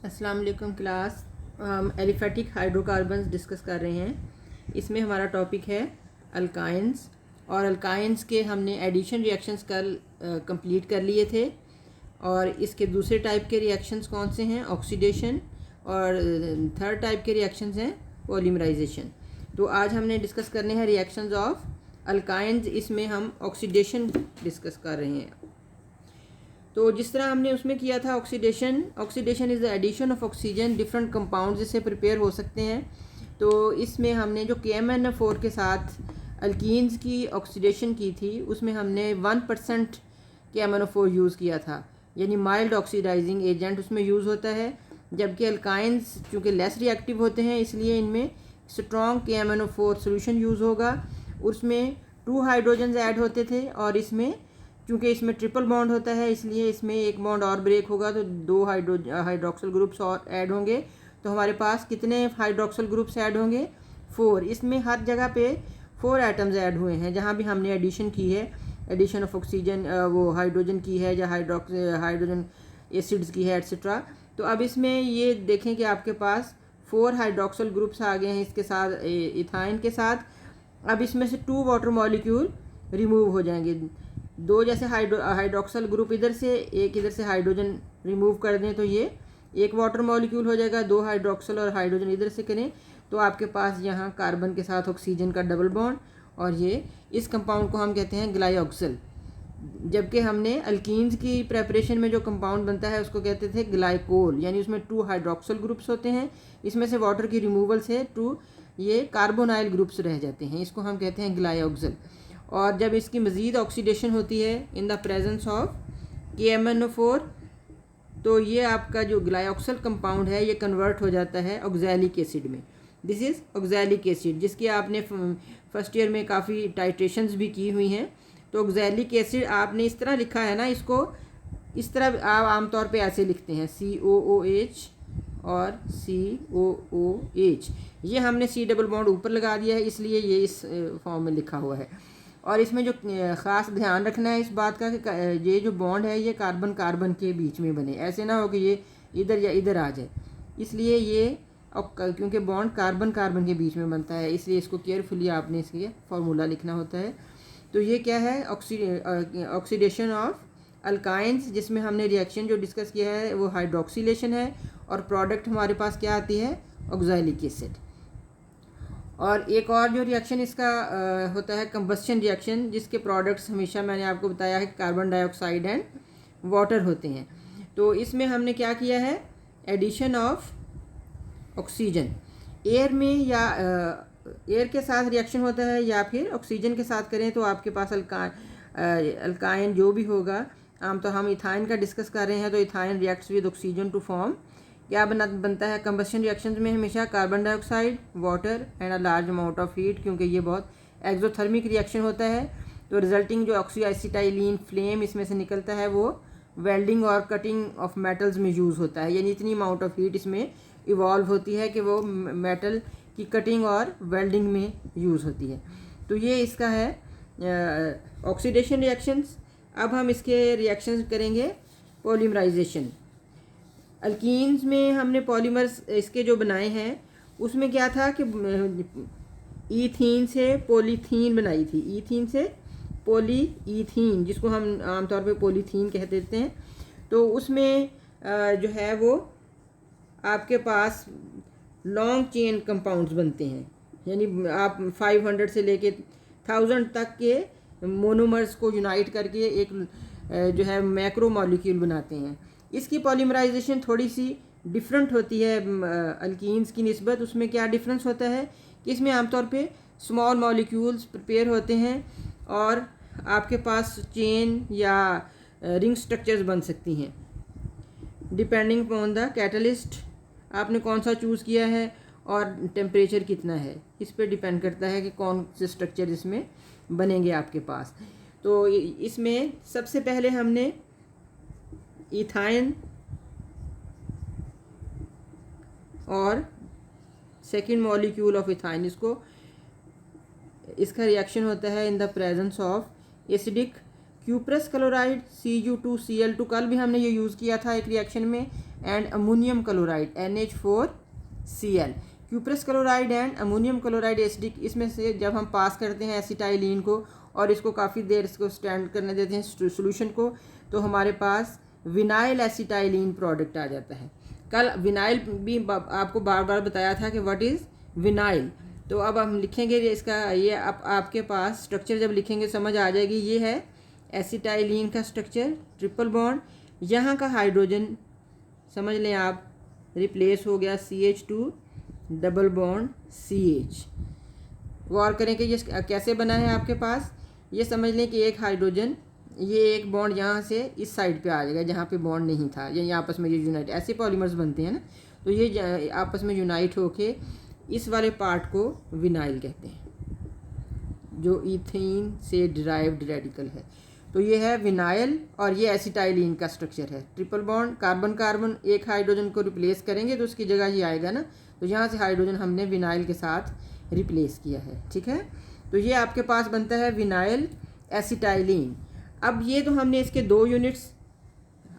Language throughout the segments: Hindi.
अस्सलाम वालेकुम क्लास। हम एलिफेटिक हाइड्रोकार्बन्स डिस्कस कर रहे हैं। इसमें हमारा टॉपिक है अल्काइंस, और अल्काइंस के हमने एडिशन रिएक्शंस कल कंप्लीट कर लिए थे। और इसके दूसरे टाइप के रिएक्शंस कौन से हैं? ऑक्सीडेशन। और थर्ड टाइप के रिएक्शंस हैं पॉलीमराइजेशन। तो आज हमने डिस्कस करने हैं रिएक्शंस ऑफ अल्काइंस। इसमें हम ऑक्सीडेशन डिस्कस कर रहे हैं। तो जिस तरह हमने उसमें किया था oxidation is the addition of oxygen different compounds जिससे प्रिपेयर हो सकते हैं। तो इसमें हमने जो KMnO4 के साथ अल्कीन्स की ऑक्सीडेशन की थी उसमें हमने 1% KMnO4 यूज़ किया था, यानी माइल्ड ऑक्सीडाइजिंग एजेंट उसमें यूज़ होता है। जबकि अल्काइंस चूँकि लेस रिएक्टिव होते हैं इसलिए इनमें स्ट्रॉन्ग KMnO4 सोल्यूशन यूज़ होगा। उसमें 2 हाइड्रोजन ऐड होते थे, और इसमें क्योंकि इसमें ट्रिपल बॉन्ड होता है इसलिए इसमें एक बॉन्ड और ब्रेक होगा तो 2 हाइड्रोक्सल ग्रुप्स और ऐड होंगे। तो हमारे पास कितने हाइड्रोक्सल ग्रुप्स ऐड होंगे? 4। इसमें हर जगह पे 4 एटम्स ऐड हुए हैं जहाँ भी हमने एडिशन की है, एडिशन ऑफ ऑक्सीजन वो हाइड्रोजन की है या हाइड्रोजन एसिड्स की है एट्सेट्रा। तो अब इसमें ये देखें कि आपके पास 4 हाइड्रोक्सल ग्रुप्स आ गए हैं इसके साथ, इथाइन के साथ। अब इसमें से 2 वाटर मॉलिक्यूल रिमूव हो जाएंगे। 2 जैसे हाइड्रोक्सल ग्रुप इधर से, एक इधर से हाइड्रोजन रिमूव कर दें तो ये एक वाटर मॉलिक्यूल हो जाएगा। 2 हाइड्रोक्सल और हाइड्रोजन इधर से करें तो आपके पास यहाँ कार्बन के साथ ऑक्सीजन का डबल बॉन्ड, और ये इस कंपाउंड को हम कहते हैं ग्लाइऑक्सल। जबकि हमने अल्कीन्स की प्रेपरेशन में जो कंपाउंड बनता है उसको कहते थे ग्लाइकोल, यानी उसमें 2 हाइड्रोक्सल ग्रुप्स होते हैं। इसमें से वाटर की रिमूवल से 2 ये कार्बोनाइल ग्रुप्स रह जाते हैं, इसको हम कहते हैं ग्लाइऑक्सल। और जब इसकी मज़ीद ऑक्सीडेशन होती है in the presence of KMnO4 तो ये आपका जो ग्लाइऑक्सल कंपाउंड है ये कन्वर्ट हो जाता है ऑक्सैलिक एसिड में। दिस इज़ ऑक्सैलिक एसिड, जिसकी आपने फर्स्ट ईयर में काफ़ी टाइट्रेशंस भी की हुई हैं। तो ऑक्सैलिक एसिड आपने इस तरह लिखा है ना, इसको इस तरह आप आमतौर पे ऐसे लिखते हैं COOH और COOH। ये हमने C डबल बॉन्ड ऊपर लगा दिया है इसलिए ये इस फॉर्म में लिखा हुआ है। और इसमें जो ख़ास ध्यान रखना है इस बात का कि ये जो बॉन्ड है ये कार्बन कार्बन के बीच में बने, ऐसे ना हो कि ये इधर या इधर आ जाए। इसलिए ये क्योंकि बॉन्ड कार्बन कार्बन के बीच में बनता है इसलिए इसको केयरफुली आपने इसके फार्मूला लिखना होता है। तो ये क्या है? ऑक्सीडेशन ऑफ अल्काइंस, जिसमें हमने रिएक्शन जो डिस्कस किया है वो हाइड्रोक्सीलेशन है, और प्रोडक्ट हमारे पास क्या आती है? Oxalic acid. और एक और जो रिएक्शन इसका होता है कंबस्शन रिएक्शन, जिसके प्रोडक्ट्स हमेशा मैंने आपको बताया है कार्बन डाइऑक्साइड एंड वाटर होते हैं। तो इसमें हमने क्या किया है? एडिशन ऑफ ऑक्सीजन एयर में, या एयर के साथ रिएक्शन होता है या फिर ऑक्सीजन के साथ करें तो आपके पास अल्काइन जो भी होगा। आम तो हम इथाइन का डिस्कस कर रहे हैं तो ethyne reacts with oxygen to form क्या बनता है? कंबस्शन रिएक्शंस में हमेशा carbon dioxide, water and a large amount of heat, क्योंकि ये बहुत एक्सोथर्मिक रिएक्शन होता है। तो रिजल्टिंग जो ऑक्सीएसिटाइलिन फ्लेम इसमें से निकलता है वो वेल्डिंग और कटिंग ऑफ मेटल्स में यूज़ होता है, यानी इतनी अमाउंट ऑफ हीट इसमें इवॉल्व होती है कि वो मेटल की कटिंग और वेल्डिंग में यूज़ होती है। तो ये इसका है ऑक्सीडेशन रिएक्शंस। अब हम इसके रिएक्शंस करेंगे पॉलीमराइजेशन। अल्कीन्स में हमने पॉलीमर्स इसके जो बनाए हैं उसमें क्या था कि ईथीन से पॉलीथीन बनाई थी, ईथीन से पॉलीईथीन, जिसको हम आमतौर पे पॉलीथीन कह देते हैं। तो उसमें जो है वो आपके पास लॉन्ग चेन कंपाउंड्स बनते हैं, यानी आप 500 से लेके 1000 तक के मोनोमर्स को यूनाइट करके एक जो है मैक्रो मॉलिक्यूल बनाते हैं। इसकी पॉलीमराइजेशन थोड़ी सी डिफरेंट होती है अल्कीन्स की निस्बत। उसमें क्या डिफरेंस होता है कि इसमें आमतौर पे स्मॉल मॉलिक्यूल्स प्रिपेयर होते हैं और आपके पास चेन या रिंग स्ट्रक्चर्स बन सकती हैं डिपेंडिंग अपॉन द कैटलिस्ट आपने कौन सा चूज़ किया है और टेम्परेचर कितना है, इस पर डिपेंड करता है कि कौन से स्ट्रक्चर इसमें बनेंगे आपके पास। तो इसमें सबसे पहले हमने इथाइन और सेकेंड मॉलिक्यूल ऑफ इथाइन, इसका रिएक्शन होता है in the presence of acidic cuprous chloride Cu2Cl2, कल भी हमने ये यूज़ किया था एक रिएक्शन में, and ammonium chloride NH4Cl। Cuprous chloride and ammonium chloride acidic, इसमें से जब हम पास करते हैं एसिटाइलिन को और इसको काफ़ी देर इसको स्टैंड करने देते हैं सोल्यूशन को, तो हमारे पास विनाइल एसिटाइलिन प्रोडक्ट आ जाता है। कल विनाइल भी आपको बार बार बताया था कि व्हाट इज़ विनाइल। तो अब हम लिखेंगे इसका, ये आपके पास स्ट्रक्चर जब लिखेंगे समझ आ जाएगी। ये है एसिटाइलिन का स्ट्रक्चर, ट्रिपल बॉन्ड, यहाँ का हाइड्रोजन समझ लें आप रिप्लेस हो गया CH2 डबल बॉन्ड CH। गौर करें कि ये कैसे बना है आपके पास, ये समझ लें कि एक हाइड्रोजन, ये एक बॉन्ड यहाँ से इस साइड पे आ जाएगा जहाँ पे बॉन्ड नहीं था, ये आपस में ये यूनाइट, ऐसे पॉलीमर्स बनते हैं ना, तो ये आपस में यूनाइट होके इस वाले पार्ट को विनाइल कहते हैं, जो इथेन से डिराइव्ड रेडिकल है। तो ये है विनाइल और ये एसिटाइलिन का स्ट्रक्चर है। ट्रिपल बॉन्ड, कार्बन कार्बन एक हाइड्रोजन को रिप्लेस करेंगे तो उसकी जगह ये आएगा ना, तो यहाँ से हाइड्रोजन हमने विनाइल के साथ रिप्लेस किया है, ठीक है। तो ये आपके पास बनता है विनाइल एसिटाइलिन। अब ये तो हमने इसके 2 यूनिट्स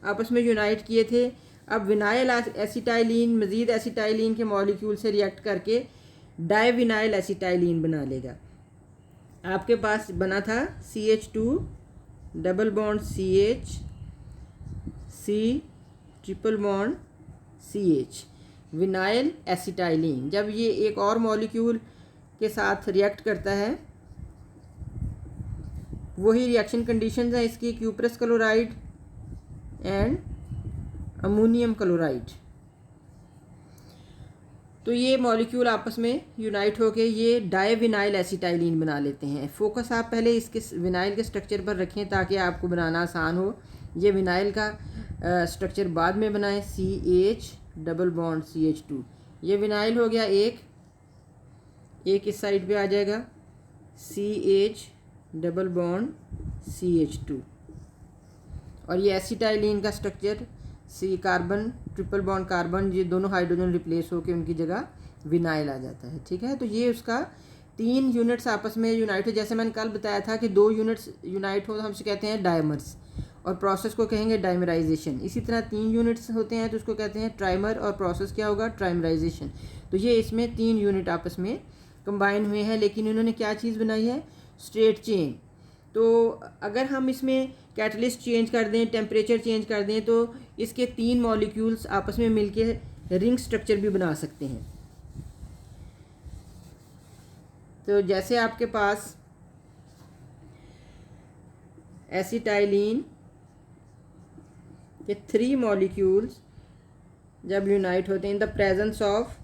आपस में यूनाइट किए थे। अब विनाइल एसिटाइलिन मज़ीद एसिटाइलिन के मॉलिक्यूल से रिएक्ट करके डाइविनाइल एसिटाइलिन बना लेगा। आपके पास बना था CH2 double bond CH, C triple bond CH, vinyl acetylene. जब ये एक और मॉलिक्यूल के साथ रिएक्ट करता है, वही रिएक्शन कंडीशंस हैं इसकी, cuprous chloride and ammonium chloride. तो ये मॉलिक्यूल आपस में यूनाइट होके ये डाइविनाइल एसिटाइलिन बना लेते हैं। फोकस आप पहले इसके विनाइल के स्ट्रक्चर पर रखें ताकि आपको बनाना आसान हो। ये विनाइल का स्ट्रक्चर बाद में बनाएं, CH डबल बॉन्ड CH2, ये विनाइल हो गया एक इस साइड पे आ जाएगा CH डबल बॉन्ड CH2, और ये एसिटाइलिन का structure C carbon triple bond carbon, ये दोनों हाइड्रोजन रिप्लेस होकर उनकी जगह विनाइल आ जाता है, ठीक है। तो ये उसका 3 यूनिट्स आपस में यूनाइट हो। जैसे मैंने कल बताया था कि 2 यूनिट्स यूनाइट हो तो हमसे कहते हैं डायमर्स, और प्रोसेस को कहेंगे डाइमराइजेशन। इसी तरह 3 यूनिट्स होते हैं तो उसको कहते हैं ट्राइमर, और प्रोसेस क्या होगा, ट्राइमराइजेशन। तो ये इसमें 3 यूनिट आपस में कंबाइन हुए हैं, लेकिन इन्होंने क्या चीज़ बनाई है, स्ट्रेट चेन। तो अगर हम इसमें कैटलिस्ट चेंज कर दें, टेम्परेचर चेंज कर दें, तो इसके 3 मॉलिक्यूल्स आपस में मिलके रिंग स्ट्रक्चर भी बना सकते हैं। तो जैसे आपके पास एसिटाइलिन के 3 मॉलिक्यूल्स जब यूनाइट होते हैं in the presence of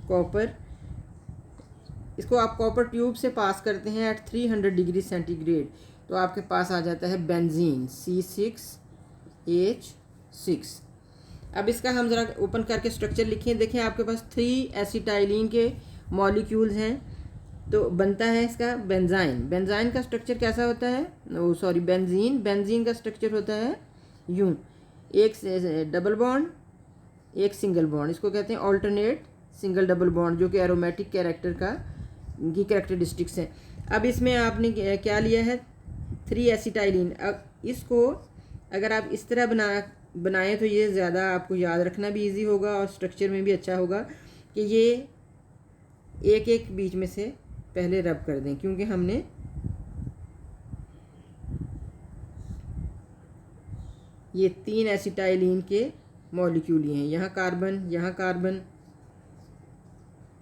copper, इसको आप कॉपर ट्यूब से पास करते हैं एट 300 डिग्री सेंटीग्रेड, तो आपके पास आ जाता है बेंजीन C6H6। अब इसका हम ज़रा ओपन करके स्ट्रक्चर लिखें। देखें आपके पास 3 एसिटाइलिन के मॉलिक्यूल्स हैं, तो बनता है इसका बेंजाइन। बेंजाइन का स्ट्रक्चर कैसा होता है, बेंजीन का स्ट्रक्चर होता है यूं, एक डबल बॉन्ड एक सिंगल बॉन्ड, इसको कहते हैं ऑल्टरनेट सिंगल डबल बॉन्ड, जो कि एरोमेटिक कैरेक्टर की कैरेक्टरिस्टिक्स हैं। अब इसमें आपने क्या लिया है, 3 एसिटाइलिन। अब इसको अगर आप इस तरह बनाएं तो ये ज़्यादा आपको याद रखना भी इजी होगा और स्ट्रक्चर में भी अच्छा होगा कि ये एक एक बीच में से पहले रब कर दें, क्योंकि हमने ये 3 एसिटाइलिन के मॉलिक्यूल लिए हैं, यहाँ कार्बन, यहाँ कार्बन,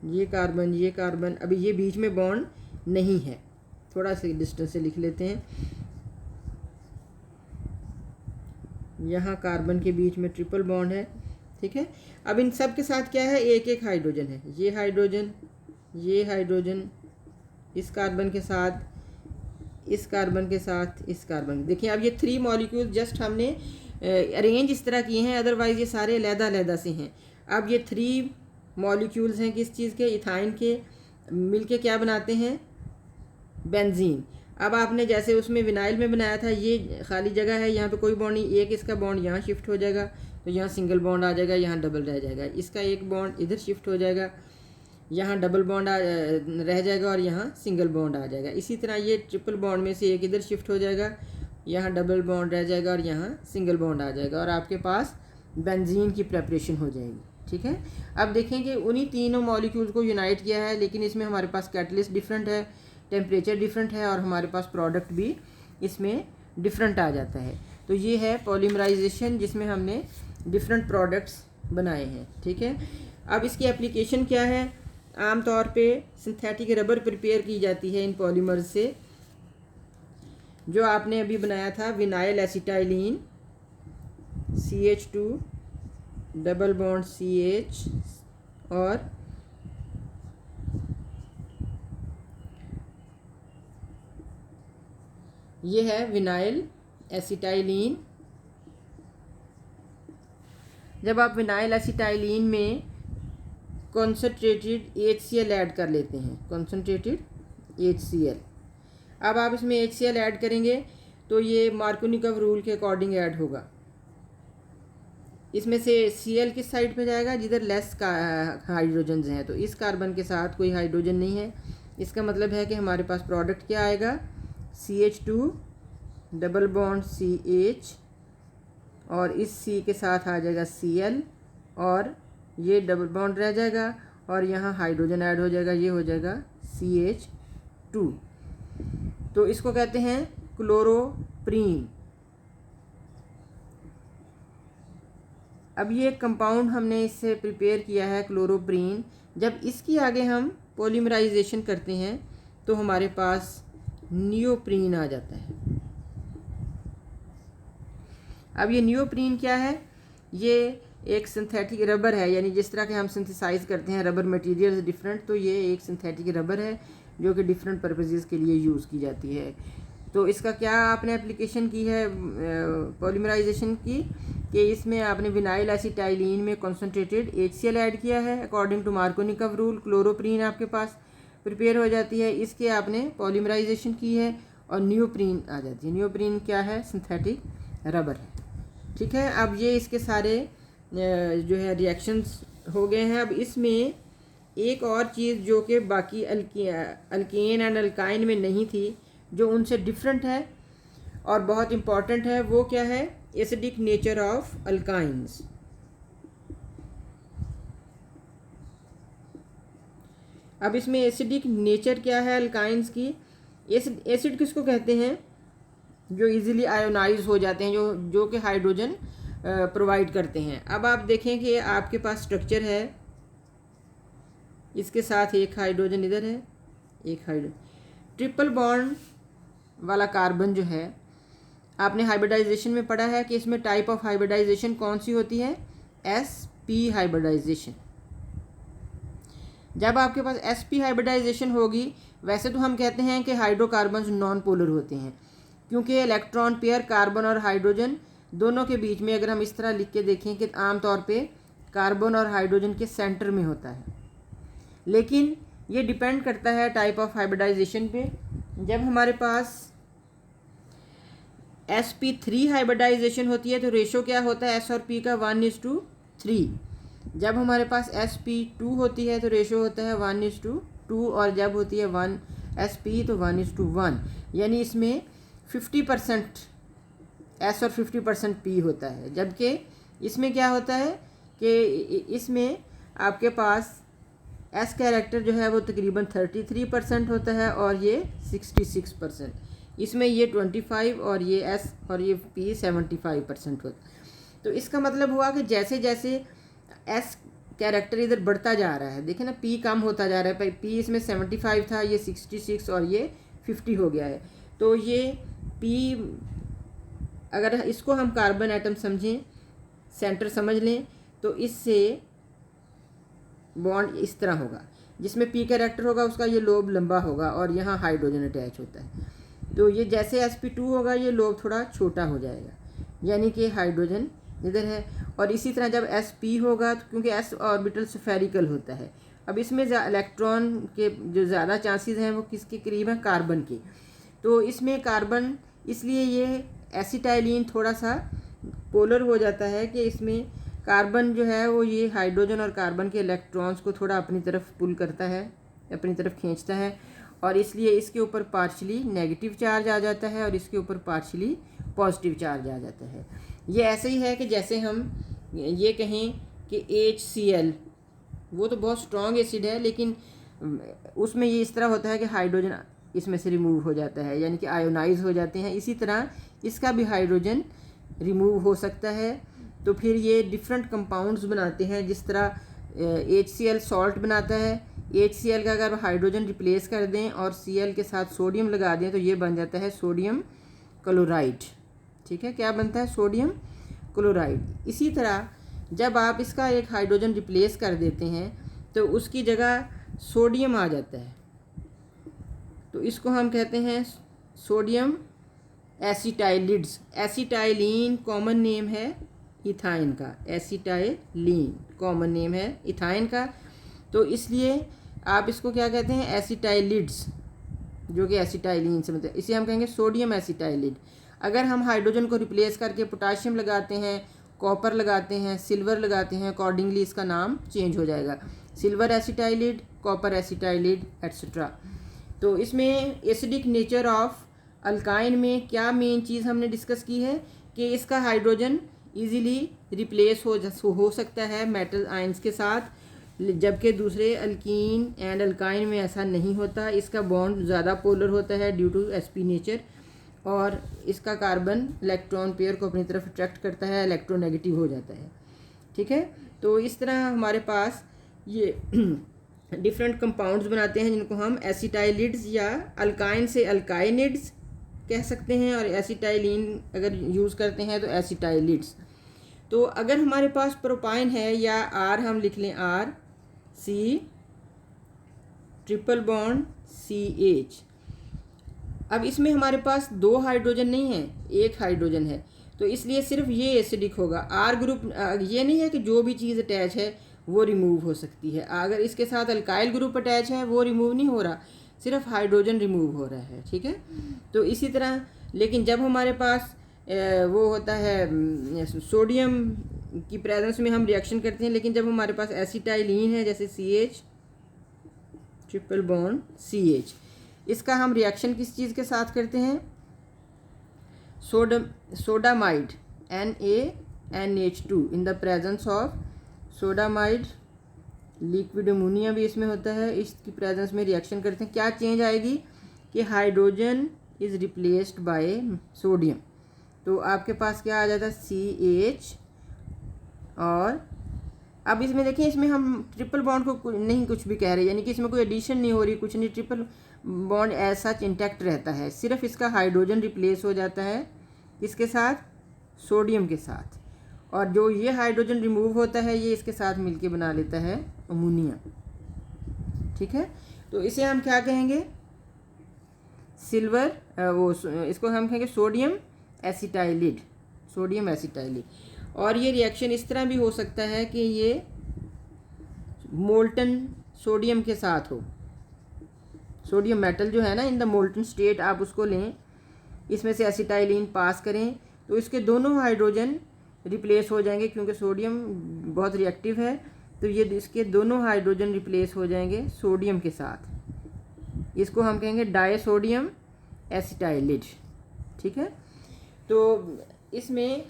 ये कार्बन, ये कार्बन। अभी ये बीच में बॉन्ड नहीं है, थोड़ा सा डिस्टेंस से लिख लेते हैं। यहाँ कार्बन के बीच में ट्रिपल बॉन्ड है, ठीक है। अब इन सब के साथ क्या है, एक एक हाइड्रोजन है, ये हाइड्रोजन, ये हाइड्रोजन, इस कार्बन के साथ, इस कार्बन के साथ, इस कार्बन। देखिए अब ये 3 मॉलिक्यूल जस्ट हमने अरेंज इस तरह किए हैं, अदरवाइज ये सारे अलग-अलग से हैं। अब ये 3 मॉलिक्यूल्स हैं किस चीज़ के, इथाइन के, मिलके क्या बनाते हैं, बेंजीन। अब आपने जैसे उसमें विनाइल में बनाया था, ये खाली जगह है, यहाँ पे कोई बॉन्ड नहीं, एक इसका बॉन्ड यहाँ शिफ्ट हो जाएगा तो यहाँ सिंगल बॉन्ड आ जाएगा, यहाँ डबल रह जाएगा, इसका एक बॉन्ड इधर शिफ्ट हो जाएगा, यहाँ डबल बॉन्ड रह जाएगा और यहाँ सिंगल बॉन्ड आ जाएगा। इसी तरह ये ट्रिपल बॉन्ड में से एक इधर शिफ्ट हो जाएगा, यहाँ डबल बॉन्ड रह जाएगा और यहाँ सिंगल बॉन्ड आ जाएगा और आपके पास बेंजीन की प्रेपरेशन हो जाएगी। ठीक है, अब देखें कि उन्हीं तीनों मॉलिक्यूल्स को यूनाइट किया है, लेकिन इसमें हमारे पास कैटलिस्ट डिफरेंट है, टेम्परेचर डिफरेंट है और हमारे पास प्रोडक्ट भी इसमें डिफरेंट आ जाता है। तो ये है पॉलीमराइजेशन, जिसमें हमने डिफरेंट प्रोडक्ट्स बनाए हैं। ठीक है, अब इसकी एप्लीकेशन क्या है? आम तौर पे सिंथेटिक रबर प्रिपेयर की जाती है इन पॉलीमर्स से। जो आपने अभी बनाया था vinyl acetylene CH2 double bond CH और ये है विनाइल एसिटाइलिन। जब आप विनाइल एसिटाइलिन में कॉन्सनट्रेटेड HCl ऐड कर लेते हैं, कॉन्सनट्रेटेड HCl, अब आप इसमें HCl ऐड करेंगे तो ये मार्कोनिकव रूल के अकॉर्डिंग ऐड होगा। इसमें से Cl किस साइड पे जाएगा? जिधर लेस का हाइड्रोजन हैं, तो इस कार्बन के साथ कोई हाइड्रोजन नहीं है। इसका मतलब है कि हमारे पास प्रोडक्ट क्या आएगा? CH2 डबल बॉन्ड CH और इस C के साथ आ जाएगा Cl और ये डबल बॉन्ड रह जाएगा और यहाँ हाइड्रोजन ऐड हो जाएगा, ये हो जाएगा CH2। तो इसको कहते हैं क्लोरोप्रीन। अब ये कंपाउंड हमने इससे प्रिपेयर किया है क्लोरोप्रीन। जब इसकी आगे हम पॉलीमराइजेशन करते हैं तो हमारे पास नियोप्रीन आ जाता है। अब ये नियोप्रीन क्या है? ये एक सिंथेटिक रबर है, यानी जिस तरह के हम सिंथेसाइज करते हैं रबर मटेरियल्स डिफरेंट, तो ये एक सिंथेटिक रबर है जो कि डिफरेंट पर्पसेस के लिए यूज़ की जाती है। तो इसका क्या आपने एप्लीकेशन की है पॉलीमराइजेशन की, कि इसमें आपने विनाइल एसिटाइलिन में कॉन्सनट्रेटेड HCl ऐड किया है अकॉर्डिंग टू मार्कोनिकव रूल। क्लोरोप्रीन आपके पास प्रिपेयर हो जाती है, इसके आपने पॉलीमराइजेशन की है और नियोप्रीन आ जाती है। नियोप्रीन क्या है? सिंथेटिक रबर है। ठीक है, अब ये इसके सारे जो है रिएक्शंस हो गए हैं। अब इसमें एक और चीज़ जो कि बाकी अल्केन एंड अल्काइन में नहीं थी, जो उनसे डिफरेंट है और बहुत इम्पॉर्टेंट है, वो क्या है? Acidic nature of alkynes. अब इसमें एसिडिक नेचर क्या है अल्काइंस की? एसिड किसको कहते हैं? जो इजीली आयोनाइज हो जाते हैं, जो कि हाइड्रोजन प्रोवाइड करते हैं। अब आप देखें कि आपके पास स्ट्रक्चर है, इसके साथ एक हाइड्रोजन इधर है, एक हाइड्रोजन। ट्रिपल बॉन्ड वाला कार्बन जो है, आपने हाइब्रिडाइजेशन में पढ़ा है कि इसमें टाइप ऑफ हाइब्रिडाइजेशन कौन सी होती है? sp hybridization. जब आपके पास sp हाइब्रिडाइजेशन होगी, वैसे तो हम कहते हैं कि हाइड्रोकार्बन्स नॉन पोलर होते हैं, क्योंकि इलेक्ट्रॉन पेयर कार्बन और हाइड्रोजन दोनों के बीच में, अगर हम इस तरह लिख के देखें कि आमतौर पे कार्बन और हाइड्रोजन के सेंटर में होता है। लेकिन ये डिपेंड करता है टाइप ऑफ हाइब्रिडाइजेशन पे। जब हमारे पास sp3 हाइब्रिडाइजेशन होती है तो रेशो क्या होता है s और p का 1:3। जब हमारे पास sp2 होती है तो रेशो होता है 1:2 और जब होती है 1 sp तो 1:1, यानी इसमें 50% s और 50% p होता है। जबकि इसमें क्या होता है कि इसमें आपके पास s कैरेक्टर जो है वो तकरीबन 33% होता है और ये 66%। इसमें ये 25 और ये s और ये p 75% होता है। तो इसका मतलब हुआ कि जैसे जैसे s कैरेक्टर इधर बढ़ता जा रहा है, देखें ना, p कम होता जा रहा है। p इसमें 75 था, ये 66 और ये 50 हो गया है। तो ये p, अगर इसको हम कार्बन एटम समझें, सेंटर समझ लें, तो इससे बॉन्ड इस तरह होगा, जिसमें p कैरेक्टर होगा उसका ये लोब लंबा होगा और यहाँ हाइड्रोजन अटैच होता है। तो ये जैसे sp2 होगा ये लोब थोड़ा छोटा हो जाएगा, यानी कि हाइड्रोजन इधर है। और इसी तरह जब sp होगा, तो क्योंकि s ऑर्बिटल स्फेरिकल होता है, अब इसमें इलेक्ट्रॉन के जो ज़्यादा चांसेस हैं वो किसके करीब हैं? कार्बन के। तो इसमें कार्बन, इसलिए ये एसिटाइलिन थोड़ा सा पोलर हो जाता है कि इसमें कार्बन जो है वो ये हाइड्रोजन और कार्बन के इलेक्ट्रॉन्स को थोड़ा अपनी तरफ पुल करता है, अपनी तरफ खींचता है, और इसलिए इसके ऊपर पार्शली नेगेटिव चार्ज आ जाता है और इसके ऊपर पार्शली पॉजिटिव चार्ज आ जाता है। ये ऐसे ही है कि जैसे हम ये कहें कि HCl, वो तो बहुत स्ट्रॉन्ग एसिड है, लेकिन उसमें ये इस तरह होता है कि हाइड्रोजन इसमें से रिमूव हो जाता है, यानी कि आयोनाइज हो जाते हैं। इसी तरह इसका भी हाइड्रोजन रिमूव हो सकता है। तो फिर ये डिफरेंट कंपाउंड्स बनाते हैं। जिस तरह HCl सॉल्ट बनाता है, HCl का अगर हाइड्रोजन रिप्लेस कर दें और Cl के साथ सोडियम लगा दें तो ये बन जाता है सोडियम क्लोराइड। ठीक है, क्या बनता है? Sodium chloride. इसी तरह जब आप इसका एक हाइड्रोजन रिप्लेस कर देते हैं तो उसकी जगह सोडियम आ जाता है, तो इसको हम कहते हैं सोडियम एसिटाइलिड्स। एसिटाइलिन कॉमन नेम है इथाइन का, एसिटाइलिन कॉमन नेम है इथाइन का, तो इसलिए आप इसको क्या कहते हैं? एसिटाइलिड्स, जो कि एसिटाइलिन से मतलब, इसे हम कहेंगे सोडियम एसिटाइलिड। अगर हम हाइड्रोजन को रिप्लेस करके पोटाशियम लगाते हैं, कॉपर लगाते हैं, सिल्वर लगाते हैं, अकॉर्डिंगली इसका नाम चेंज हो जाएगा, सिल्वर एसिटाइलिड, कॉपर एसिटाइलिड एट्सेट्रा। तो इसमें एसिडिक नेचर ऑफ अल्काइन में क्या मेन चीज़ हमने डिस्कस की है कि इसका हाइड्रोजन इजीली रिप्लेस हो सकता है मेटल आयंस के साथ, जबकि दूसरे अल्कीन एंड अल्काइन में ऐसा नहीं होता। इसका बॉन्ड ज़्यादा पोलर होता है ड्यू टू sp नेचर, और इसका कार्बन इलेक्ट्रॉन पेयर को अपनी तरफ अट्रैक्ट करता है, इलेक्ट्रोनेगेटिव हो जाता है। ठीक है, तो इस तरह हमारे पास ये डिफरेंट कंपाउंड्स बनाते हैं जिनको हम एसिटाइलिड्स या अल्काइन से अल्काइनिड्स कह सकते हैं, और एसिटाइलिन अगर यूज़ करते हैं तो एसिटाइलिड्स। तो अगर हमारे पास प्रोपाइन है, या R हम लिख लें, RC ट्रिपल बॉन्ड CH। अब इसमें हमारे पास 2 हाइड्रोजन नहीं है, 1 हाइड्रोजन है, तो इसलिए सिर्फ ये एसिडिक होगा। R ग्रुप, ये नहीं है कि जो भी चीज़ अटैच है वो रिमूव हो सकती है। अगर इसके साथ अल्काइल ग्रुप अटैच है वो रिमूव नहीं हो रहा, सिर्फ हाइड्रोजन रिमूव हो रहा है। ठीक है, तो इसी तरह लेकिन जब हमारे पास वो होता है सोडियम की प्रेजेंस में हम रिएक्शन करते हैं, लेकिन जब हमारे पास एसिटाइलिन है जैसे CH ट्रिपल बॉन्ड CH, इसका हम रिएक्शन किस चीज़ के साथ करते हैं? Sodamide NaNH2 in the presence of sodamide, liquid ammonia भी इसमें होता है, इसकी प्रेजेंस में रिएक्शन करते हैं। क्या चेंज आएगी कि hydrogen is replaced by sodium, तो आपके पास क्या आ जाता है? CH। और अब इसमें देखिए, इसमें हम ट्रिपल बॉन्ड को नहीं कुछ भी कह रहे, यानी कि इसमें कोई एडिशन नहीं हो रही, कुछ नहीं, ट्रिपल बॉन्ड ऐसा इंटैक्ट रहता है, सिर्फ इसका हाइड्रोजन रिप्लेस हो जाता है इसके साथ, सोडियम के साथ, और जो ये हाइड्रोजन रिमूव होता है ये इसके साथ मिलके बना लेता है अमोनिया। ठीक है, तो इसे हम क्या कहेंगे? सिल्वर, इसको हम कहेंगे सोडियम एसिटाइलिड, सोडियम एसिटाइलिड। और ये रिएक्शन इस तरह भी हो सकता है कि ये मोल्टन सोडियम के साथ हो, सोडियम मेटल जो है ना, इन द मोल्टन स्टेट आप उसको लें, इसमें से एसिटाइलिन पास करें तो इसके दोनों हाइड्रोजन रिप्लेस हो जाएंगे, क्योंकि सोडियम बहुत रिएक्टिव है, तो ये इसके दोनों हाइड्रोजन रिप्लेस हो जाएंगे सोडियम के साथ। इसको हम कहेंगे डायसोडियम एसिटाइलिड। ठीक है, तो इसमें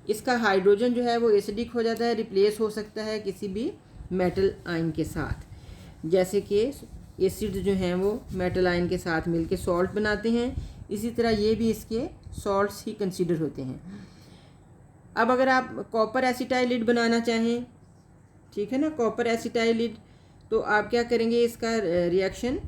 इसका हाइड्रोजन जो है वो एसिडिक हो जाता है, रिप्लेस हो सकता है किसी भी मेटल आयन के साथ, जैसे कि एसिड जो हैं वो मेटल आयन के साथ मिलके सॉल्ट बनाते हैं, इसी तरह ये भी इसके सॉल्ट्स ही कंसीडर होते हैं। अब अगर आप कॉपर एसिटाइलिड बनाना चाहें, ठीक है ना, कॉपर एसिटाइलिड, तो आप क्या करेंगे? इसका रिएक्शन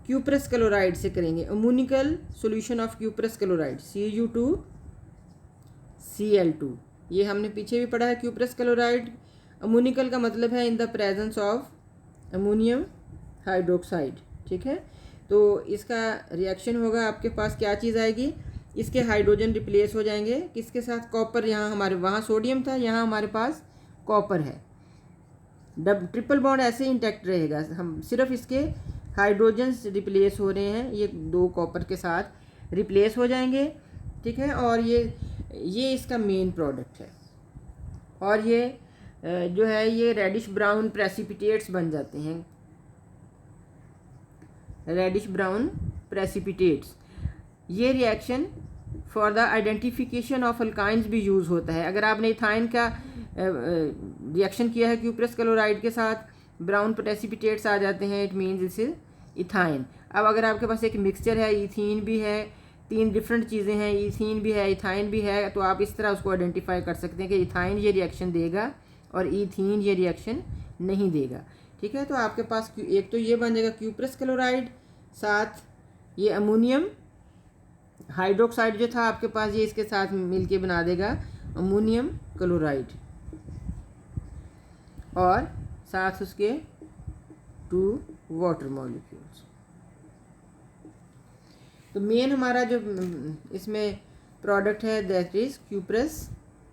क्यूप्रस क्लोराइड से करेंगे, ammoniacal solution of cuprous chloride Cu2Cl2। ये हमने पीछे भी पढ़ा है। क्यूप्रस क्लोराइड, अमोनिकल का मतलब है in the presence of ammonium hydroxide. ठीक है, तो इसका रिएक्शन होगा, आपके पास क्या चीज़ आएगी? इसके हाइड्रोजन रिप्लेस हो जाएंगे किसके साथ? कॉपर। यहाँ हमारे वहाँ सोडियम था, यहाँ हमारे पास कॉपर है। ट्रिपल बॉन्ड ऐसे ही इंटैक्ट रहेगा, हम सिर्फ इसके हाइड्रोजन्स रिप्लेस हो रहे हैं, ये 2 कॉपर के साथ रिप्लेस हो जाएंगे। ठीक है, और ये ये इसका मेन प्रोडक्ट है। और ये जो है ये रेडिश ब्राउन प्रेसिपिटेट्स बन जाते हैं, रेडिश ब्राउन प्रेसिपिटेट्स। ये reaction for the identification of alkynes भी यूज़ होता है। अगर आपने इथाइन का रिएक्शन किया है क्यूप्रस क्लोराइड के साथ, ब्राउन प्रेसिपिटेट्स आ जाते हैं, it means this is ethyne. अब अगर आपके पास एक मिक्सचर है, इथीन भी है, 3 डिफरेंट चीज़ें हैं, इथीन भी है, इथाइन भी है, तो आप इस तरह उसको आइडेंटिफाई कर सकते हैं कि इथाइन ये रिएक्शन देगा और इथीन ये रिएक्शन नहीं देगा। ठीक है, तो आपके पास एक तो ये बन जाएगा क्यूप्रस क्लोराइड, साथ ये अमोनियम हाइड्रोक्साइड जो था आपके पास, ये इसके साथ मिलके बना देगा अमोनियम क्लोराइड, और साथ उसके 2 वाटर मॉलिक्यूल्स। तो मेन हमारा जो इसमें प्रोडक्ट है that is cuprous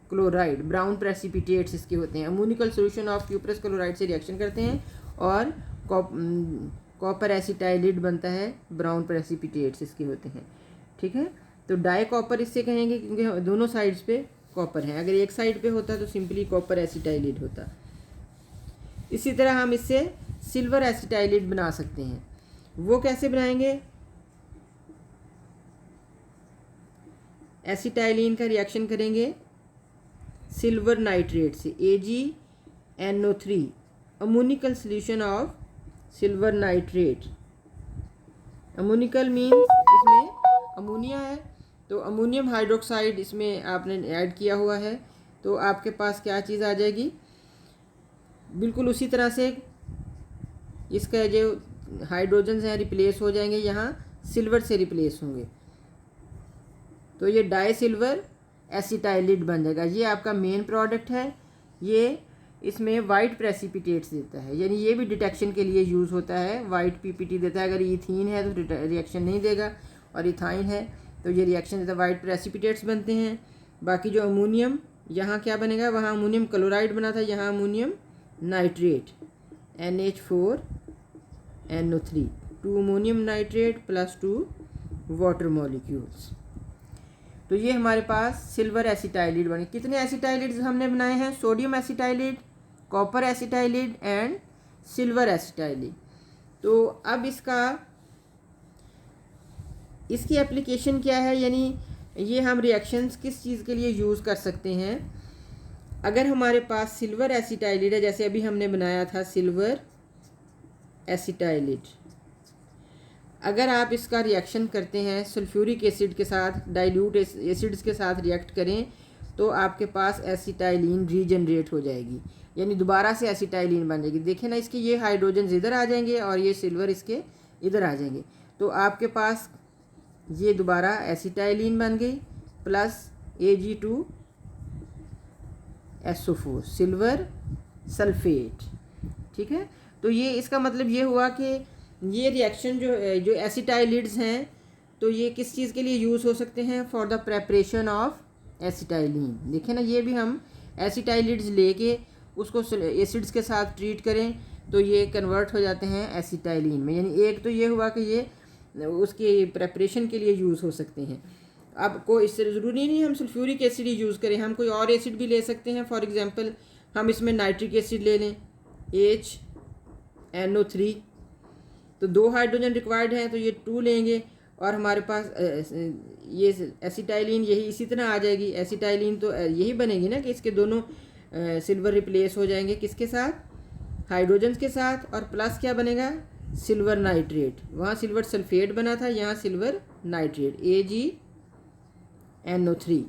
chloride. Brown precipitates इसके होते हैं। Ammoniacal solution of cuprous chloride से रिएक्शन करते हैं और कॉपर एसिटाइलिड बनता है, ब्राउन प्रेसिपिटेट्स इसके होते हैं। ठीक है, तो डाई कॉपर इससे कहेंगे क्योंकि दोनों साइड्स पे कॉपर है। अगर एक साइड पे होता तो सिंपली कॉपर एसिटाइलिड होता। इसी तरह हम इससे सिल्वर एसिटाइलिड बना सकते हैं। वो कैसे बनाएंगे? एसिटाइलिन का रिएक्शन करेंगे सिल्वर नाइट्रेट से, AgNO3, ammoniacal solution of silver nitrate. Ammoniacal means इसमें अमोनिया है, तो अमोनियम हाइड्रोक्साइड इसमें आपने ऐड किया हुआ है, तो आपके पास क्या चीज़ आ जाएगी? बिल्कुल उसी तरह से इसका जो हाइड्रोजन हैं रिप्लेस हो जाएंगे, यहाँ सिल्वर से रिप्लेस होंगे, तो ये डाई सिल्वर एसिटाइलिड बन जाएगा। ये आपका मेन प्रोडक्ट है। ये इसमें वाइट प्रेसिपिटेट्स देता है, यानी ये भी डिटेक्शन के लिए यूज़ होता है। वाइट पीपीटी देता है। अगर इथीन है तो रिएक्शन नहीं देगा, और इथाइन है तो ये रिएक्शन देता है, वाइट प्रेसिपिटेट्स बनते हैं। बाकी जो अमोनियम यहाँ क्या बनेगा, वहाँ अमोनियम क्लोराइड बना था, यहाँ ammonium nitrate NH4NO3, 2 ammonium nitrate plus 2 water molecules. तो ये हमारे पास सिल्वर एसिटाइलिड बने। कितने एसिटाइलिड्स हमने बनाए हैं? Sodium acetylide, copper acetylide and silver acetylide. तो अब इसकी एप्लीकेशन क्या है, यानी ये हम रिएक्शंस किस चीज़ के लिए यूज़ कर सकते हैं? अगर हमारे पास सिल्वर एसिटाइलिड है, जैसे अभी हमने बनाया था सिल्वर एसिटाइलिड, अगर आप इसका रिएक्शन करते हैं सल्फ्यूरिक एसिड के साथ, डाइल्यूट एसिड्स के साथ रिएक्ट करें, तो आपके पास एसिटाइलिन रीजनरेट हो जाएगी, यानी दोबारा से एसिटाइलिन बन जाएगी। देखें ना, इसके ये हाइड्रोजन इधर आ जाएंगे और ये सिल्वर इसके इधर आ जाएंगे, तो आपके पास ये दोबारा एसिटाइलिन बन गई प्लस Ag2SO4 सिल्वर सल्फेट। ठीक है, तो ये इसका मतलब ये हुआ कि ये रिएक्शन जो एसिटाइलिड्स हैं, तो ये किस चीज़ के लिए यूज़ हो सकते हैं? For the preparation of acetylene. देखें ना, ये भी हम एसिटाइलिड्स लेके उसको एसिड्स के साथ ट्रीट करें तो ये कन्वर्ट हो जाते हैं एसिटाइलिन में। यानी एक तो ये हुआ कि ये उसकी प्रेपरेशन के लिए यूज़ हो सकते हैं। अब कोई इससे ज़रूरी नहीं हम सल्फ्यूरिक एसिड ही यूज़ करें, हम कोई और एसिड भी ले सकते हैं। फॉर एग्ज़ाम्पल हम इसमें नाइट्रिक एसिड ले लें, HNO3, तो 2 हाइड्रोजन रिक्वायर्ड हैं, तो ये 2 लेंगे और हमारे पास ये एसिटाइलिन यही इसी तरह आ जाएगी। एसिटाइलिन तो यही बनेगी ना कि इसके दोनों सिल्वर रिप्लेस हो जाएंगे किसके साथ? हाइड्रोजन के साथ, और प्लस क्या बनेगा? Silver nitrate. वहाँ सिल्वर सल्फेट बना था, यहाँ सिल्वर नाइट्रेट AgNO3।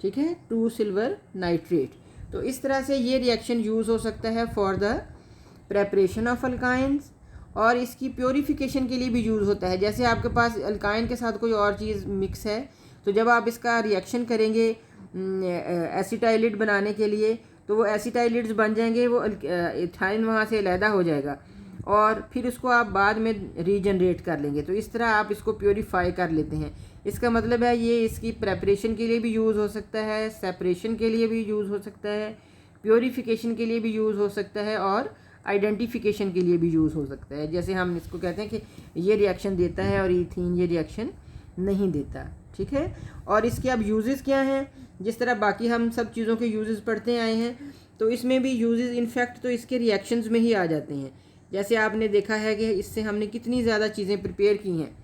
ठीक है, 2 सिल्वर नाइट्रेट। तो इस तरह से ये रिएक्शन यूज़ हो सकता है for the preparation of alkynes, और इसकी प्योरीफिकेशन के लिए भी यूज़ होता है। जैसे आपके पास अल्काइन के साथ कोई और चीज़ मिक्स है, तो जब आप इसका रिएक्शन करेंगे एसिटाइलिड बनाने के लिए, तो वो एसिटाइलिड्स बन जाएंगे, वो इथाइन वहाँ से अलहदा हो जाएगा, और फिर उसको आप बाद में रीजनरेट कर लेंगे। तो इस तरह आप इसको प्योरीफाई कर लेते हैं। इसका मतलब है ये इसकी प्रेपरेशन के लिए भी यूज़ हो सकता है, सेपरेशन के लिए भी यूज़ हो सकता है, प्योरीफिकेशन के लिए भी यूज़ हो सकता है, और आइडेंटिफिकेशन के लिए भी यूज़ हो सकता है। जैसे हम इसको कहते हैं कि ये रिएक्शन देता है और इथीन ये रिएक्शन नहीं देता। ठीक है। और इसके अब यूजेस क्या हैं, जिस तरह बाकी हम सब चीज़ों के यूजेस पढ़ते आए हैं, तो इसमें भी यूजेस इनफैक्ट तो इसके रिएक्शंस में ही आ जाते हैं। जैसे आपने देखा है कि इससे हमने कितनी ज़्यादा चीज़ें प्रिपेयर की हैं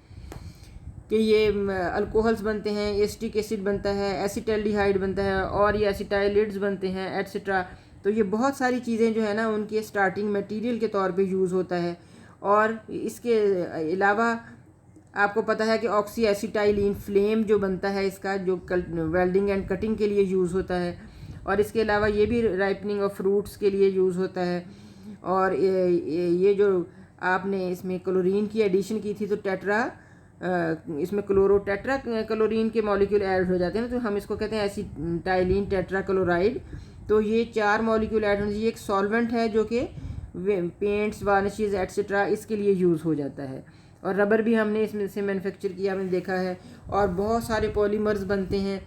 कि ये अल्कोहल्स बनते हैं, एसिटिक एसिड बनता है, एसिटाल्डिहाइड बनता है, और ये एसिटाइलिड्स बनते हैं, एट्सेट्रा। तो ये बहुत सारी चीज़ें जो है ना उनके स्टार्टिंग मटेरियल के तौर पे यूज़ होता है। और इसके अलावा आपको पता है कि ऑक्सी एसिटाइलिन फ्लेम जो बनता है इसका, जो वेल्डिंग एंड कटिंग के लिए यूज़ होता है। और इसके अलावा ये भी राइपनिंग ऑफ फ्रूट्स के लिए यूज़ होता है। और ये जो आपने इसमें क्लोरीन की एडिशन की थी तो इसमें क्लोरो टेट्रा क्लोरीन के मॉलिक्यूल ऐड हो जाते हैं ना, तो हम इसको कहते हैं एसिटाइलिन टेट्रा क्लोराइड। तो ये 4 मॉलिक्यूल ऐड होने से ये एक सॉल्वेंट है जो कि पेंट्स, वार्निशेस एट्सेट्रा इसके लिए यूज़ हो जाता है। और रबर भी हमने इसमें से मैन्युफैक्चर किया, हमने देखा है। और बहुत सारे पॉलीमर्स बनते हैं,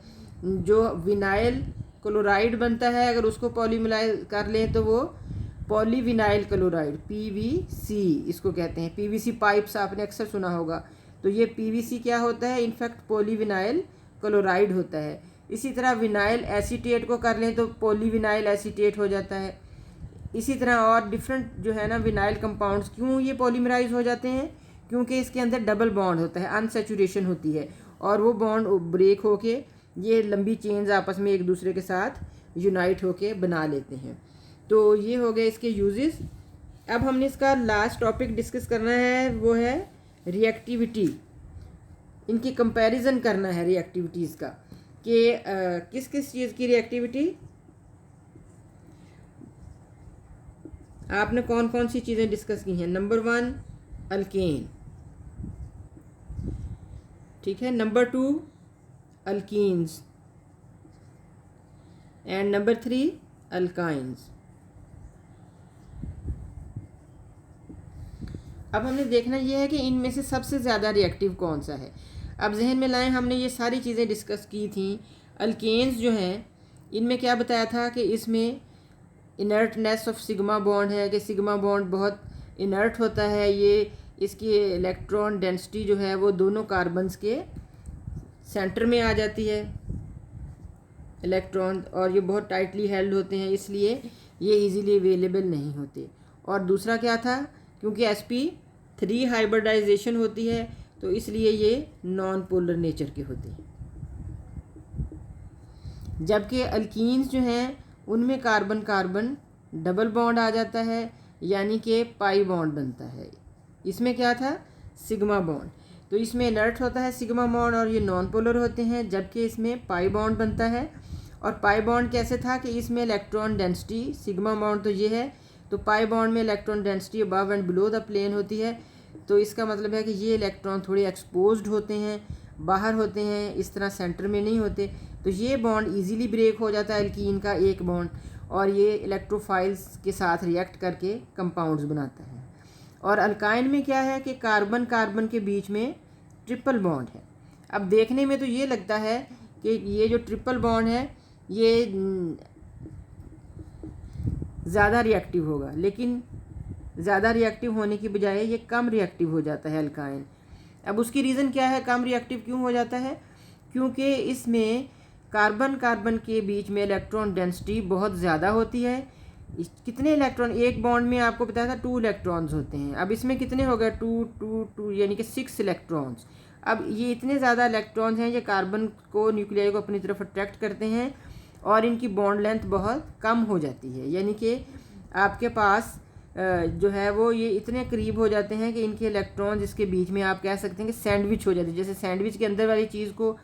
जो विनाइल क्लोराइड बनता है, अगर उसको पॉलीमराइज कर लें तो वो पॉलीविनाइल क्लोराइड, PVC इसको कहते हैं। PVC पाइप्स आपने अक्सर सुना होगा। तो ये PVC क्या होता है, इनफैक्ट पॉलीविनाइल क्लोराइड होता है। इसी तरह विनाइल एसीटेट को कर लें तो पॉलीविनाइल एसीटेट हो जाता है। इसी तरह और डिफरेंट जो है ना विनाइल कंपाउंड्स, क्यों ये पॉलीमराइज हो जाते हैं, क्योंकि इसके अंदर डबल बॉन्ड होता है, अनसैचुरेशन होती है, और वो बॉन्ड ब्रेक होके ये लंबी चेन्स आपस में एक दूसरे के साथ यूनाइट होके बना लेते हैं। तो ये हो गए इसके यूजेस। अब हमने इसका लास्ट टॉपिक डिस्कस करना है, वो है रिएक्टिविटी। इनकी कंपैरिजन करना है रिएक्टिविटीज़ का, कि किस किस चीज़ की रिएक्टिविटी, आपने कौन कौन सी चीज़ें डिस्कस की हैं। नंबर 1 अल्केन, ठीक है। Number 2 alkenes, and number 3 alkynes. अब हमने देखना ये है कि इनमें से सबसे ज़्यादा रिएक्टिव कौन सा है। अब जहन में लाएं, हमने ये सारी चीज़ें डिस्कस की थी। अल्केन्स जो हैं, इनमें क्या बताया था कि इसमें इनर्टनेस ऑफ सिग्मा बॉन्ड है, कि सिग्मा बॉन्ड बहुत इनर्ट होता है। ये इसकी इलेक्ट्रॉन डेंसिटी जो है वो दोनों कार्बन्स के सेंटर में आ जाती है इलेक्ट्रॉन, और ये बहुत टाइटली हेल्ड होते हैं, इसलिए ये इजीली अवेलेबल नहीं होते। और दूसरा क्या था, क्योंकि sp3 हाइब्रिडाइजेशन होती है तो इसलिए ये नॉन पोलर नेचर के होते हैं। जबकि अल्कीन्स जो हैं उनमें कार्बन कार्बन डबल बॉन्ड आ जाता है, यानी कि पाई बॉन्ड बनता है। इसमें क्या था, सिग्मा बॉन्ड। तो इसमें इनर्ट होता है सिग्मा बॉन्ड और ये नॉन पोलर होते हैं, जबकि इसमें पाई बॉन्ड बनता है। और पाई बॉन्ड कैसे था कि इसमें इलेक्ट्रॉन डेंसिटी, सिग्मा बॉन्ड तो ये है, तो पाई बॉन्ड में electron density above and below the plane होती है। तो इसका मतलब है कि ये इलेक्ट्रॉन थोड़े एक्सपोज्ड होते हैं, बाहर होते हैं, इस तरह सेंटर में नहीं होते। तो ये बॉन्ड इजीली ब्रेक हो जाता है एल्कीन का एक बॉन्ड, और ये इलेक्ट्रोफाइल्स के साथ रिएक्ट करके कंपाउंड्स बनाता है। और अल्काइन में क्या है कि कार्बन कार्बन के बीच में ट्रिपल बॉन्ड है। अब देखने में तो ये लगता है कि ये जो ट्रिपल बॉन्ड है ये ज़्यादा रिएक्टिव होगा, लेकिन ज़्यादा रिएक्टिव होने की बजाय ये कम रिएक्टिव हो जाता है अल्काइन। अब उसकी रीज़न क्या है, कम रिएक्टिव क्यों हो जाता है, क्योंकि इसमें कार्बन कार्बन के बीच में इलेक्ट्रॉन डेंसिटी बहुत ज़्यादा होती है। कितने इलेक्ट्रॉन, एक बॉन्ड में आपको पता था 2 इलेक्ट्रॉन्स होते हैं, अब इसमें कितने हो गए, 2 2 2 यानी कि 6 इलेक्ट्रॉन्स। अब ये इतने ज़्यादा इलेक्ट्रॉन्स हैं, ये कार्बन को, न्यूक्लियाई को अपनी तरफ अट्रैक्ट करते हैं, और इनकी बॉन्ड लेंथ बहुत कम हो जाती है। यानी कि आपके पास जो है वो ये इतने करीब हो जाते हैं कि इनके इलेक्ट्रॉन्स इसके बीच में आप कह सकते हैं कि सैंडविच हो जाते हैं। जैसे सैंडविच के अंदर वाली चीज़ को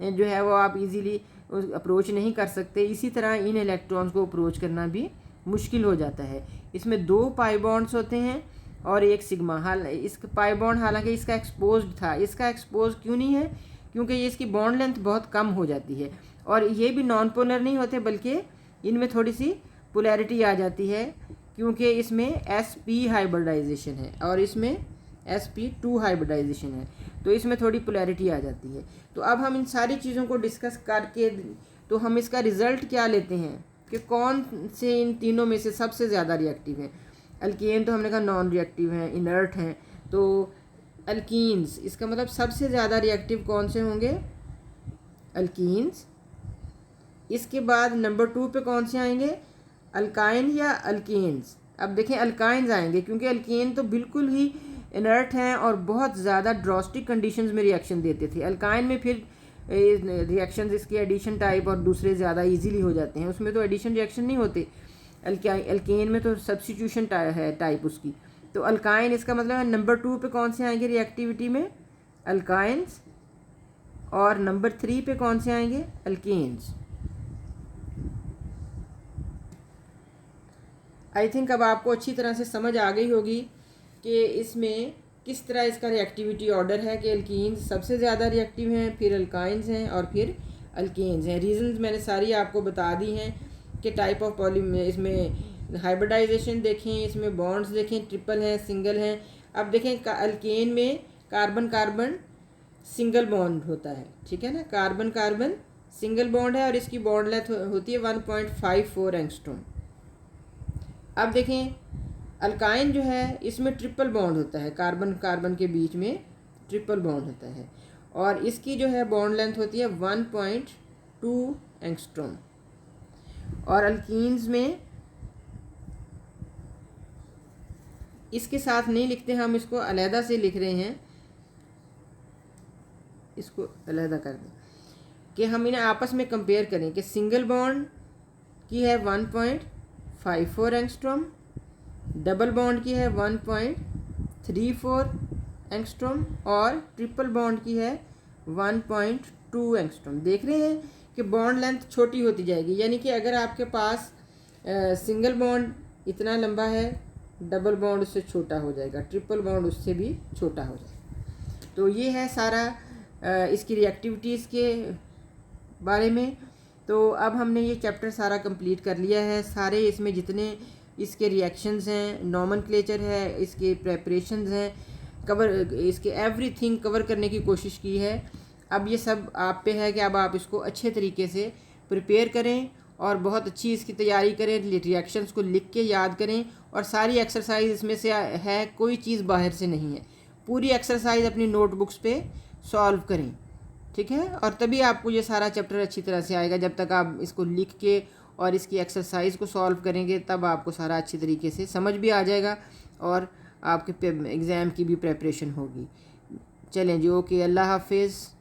जो है वो आप इजीली अप्रोच नहीं कर सकते, इसी तरह इन इलेक्ट्रॉन्स को अप्रोच करना भी मुश्किल हो जाता है। इसमें 2 पाई बॉन्ड्स होते हैं और एक सिग्मा। इस पाई बॉन्ड हालांकि इसका एक्सपोज्ड था, इसका एक्सपोज क्यों नहीं है, क्योंकि ये इसकी बॉन्ड लेंथ बहुत कम हो जाती है। और ये भी नॉन पोलर नहीं होते, बल्कि इनमें थोड़ी सी पोलैरिटी आ जाती है, क्योंकि इसमें sp हाइब्रिडाइजेशन है और इसमें sp2 हाइब्रिडाइजेशन है, तो इसमें थोड़ी पोलैरिटी आ जाती है। तो अब हम इन सारी चीज़ों को डिस्कस करके तो हम इसका रिज़ल्ट क्या लेते हैं कि कौन से इन तीनों में से सबसे ज़्यादा रिएक्टिव है। अल्केन तो हमने कहा नॉन रिएक्टिव हैं, इनर्ट हैं, तो अल्कीन्स इसका मतलब सबसे ज़्यादा रिएक्टिव कौन से होंगे, अल्कीन्स। इसके बाद नंबर 2 पे कौन से आएंगे, अल्काइन या अल्केन्स। अब देखें अल्काइंस आएंगे क्योंकि अल्केन तो बिल्कुल ही इनर्ट हैं और बहुत ज़्यादा ड्रास्टिक कंडीशंस में रिएक्शन देते थे। अल्काइन में फिर रिएक्शंस इसके एडिशन टाइप और दूसरे ज़्यादा इजीली हो जाते हैं, उसमें तो एडिशन रिएक्शन नहीं होते। अल्केन में तो सब्स्टिट्यूशन है टाइप उसकी। तो अल्काइन इसका मतलब है नंबर 2 पे कौन से आएंगे रिएक्टिविटी में, अल्काइंस। और नंबर 3 पे कौन से आएंगे, अल्केन्स। आई थिंक अब आपको अच्छी तरह से समझ आ गई होगी कि इसमें किस तरह इसका रिएक्टिविटी ऑर्डर है कि अल्कीन्स सबसे ज़्यादा रिएक्टिव हैं, फिर अल्काइंस हैं और फिर अल्केन्स हैं। रीजंस मैंने सारी आपको बता दी हैं कि टाइप ऑफ इसमें हाइब्रिडाइजेशन देखें, इसमें बॉन्ड्स देखें, ट्रिपल हैं, सिंगल हैं। अब देखें अल्केन में कार्बन कार्बन सिंगल बॉन्ड होता है, ठीक है ना, कार्बन कार्बन सिंगल बॉन्ड है और इसकी बॉन्ड लेंथ होती है 1.54 एंगस्ट्रॉम। अब देखें अल्काइन जो है इसमें ट्रिपल बॉन्ड होता है, कार्बन कार्बन के बीच में ट्रिपल बॉन्ड होता है और इसकी जो है बॉन्ड लेंथ होती है 1.2 एंगस्ट्रॉम। और अल्कीन्स में इसके साथ नहीं लिखते, हम इसको अलहदा से लिख रहे हैं, इसको अलहदा कर दें कि हम इन्हें आपस में कंपेयर करें कि सिंगल बॉन्ड की है 1.54 एंगस्ट्रॉम, डबल बॉन्ड की है 1.34 एंगस्ट्रॉम और ट्रिपल बॉन्ड की है 1.2 एंगस्ट्रॉम। देख रहे हैं कि बॉन्ड लेंथ छोटी होती जाएगी, यानी कि अगर आपके पास सिंगल बॉन्ड इतना लंबा है, डबल बॉन्ड उससे छोटा हो जाएगा, ट्रिपल बॉन्ड उससे भी छोटा हो जाएगा। तो ये है सारा इसकी रिएक्टिविटीज़ के बारे में। तो अब हमने ये चैप्टर सारा कंप्लीट कर लिया है। सारे इसमें जितने इसके रिएक्शंस हैं, नॉमेनक्लेचर है, इसके प्रेपरेशंस हैं, कवर इसके एवरीथिंग कवर करने की कोशिश की है। अब ये सब आप पे है कि अब आप इसको अच्छे तरीके से प्रिपेयर करें और बहुत अच्छी इसकी तैयारी करें, रिएक्शंस को लिख के याद करें और सारी एक्सरसाइज इसमें से है, कोई चीज़ बाहर से नहीं है। पूरी एक्सरसाइज अपनी नोटबुक्स पे सॉल्व करें, ठीक है, और तभी आपको ये सारा चैप्टर अच्छी तरह से आएगा। जब तक आप इसको लिख के और इसकी एक्सरसाइज को सॉल्व करेंगे तब आपको सारा अच्छी तरीके से समझ भी आ जाएगा और आपके एग्ज़ाम की भी प्रेपरेशन होगी। चलें जी, ओके, अल्लाह हाफिज़।